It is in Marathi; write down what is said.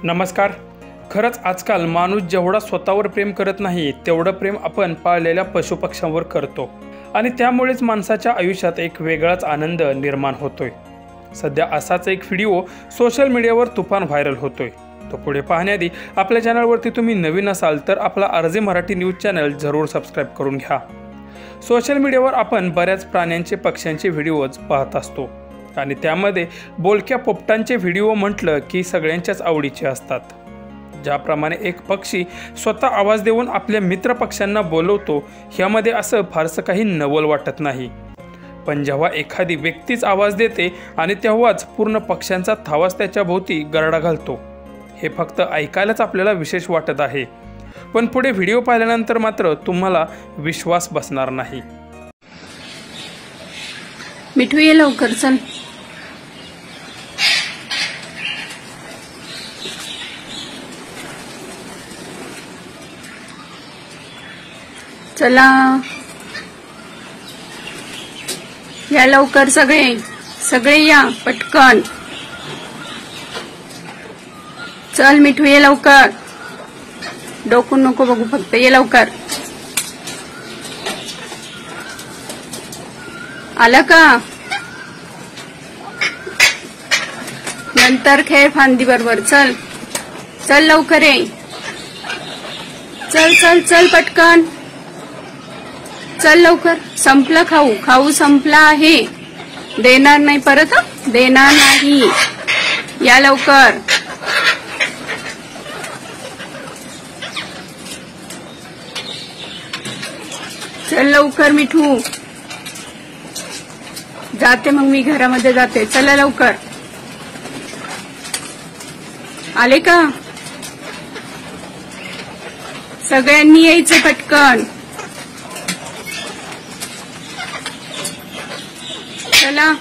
नमस्कार. खरंच आजकाल माणूस जेवढा स्वतःवर प्रेम करत नाही तेवढं प्रेम आपण पाळलेल्या पशुपक्ष्यांवर करतो आणि त्यामुळेच माणसाच्या आयुष्यात एक वेगळाच आनंद निर्माण होतोय. सध्या असाच एक व्हिडिओ सोशल मीडियावर तुफान व्हायरल होतोय. तो पुढे पाहण्याआधी आपल्या चॅनलवरती तुम्ही नवीन असाल तर आपला आरजे मराठी न्यूज चॅनल जरूर सबस्क्राईब करून घ्या. सोशल मीडियावर आपण बऱ्याच प्राण्यांचे पक्ष्यांचे व्हिडिओज पाहत असतो आणि त्यामध्ये बोलक्या पोपटांचे व्हिडिओ म्हटलं की सगळ्यांच्याच आवडीचे असतात. ज्याप्रमाणे एक पक्षी स्वतः आवाज देऊन आपल्या मित्र पक्ष्यांना बोलवतो ह्यामध्ये असं फारसं काही नवल वाटत नाही. पण जेव्हा एखादी व्यक्तीच आवाज देते आणि तेव्हाच पूर्ण पक्ष्यांचा थावाच त्याच्या भोवती गरडा घालतो, हे फक्त ऐकायलाच आपल्याला विशेष वाटत आहे. पण पुढे व्हिडिओ पाहिल्यानंतर मात्र तुम्हाला विश्वास बसणार नाही. मिठू ये लवकर चल. चला या लवकर, सगळे सगळे या पटकन. चल मिठू ये लवकर, डोकून नको बघू, फक्त ये लवकर. आला का? नंतर खेळ फांदी बरोबर. चल चल लवकर ये. चल चल चल पटकन चल लवकर. संपलं खाऊ, खाऊ संपला आहे. देणार नाही परत, देणार नाही. या लवकर. चल लवकर मिठू. जाते मग मी घरामध्ये जाते. चला लवकर. आले का? सगळ्यांनी यायचे पटकन. चला.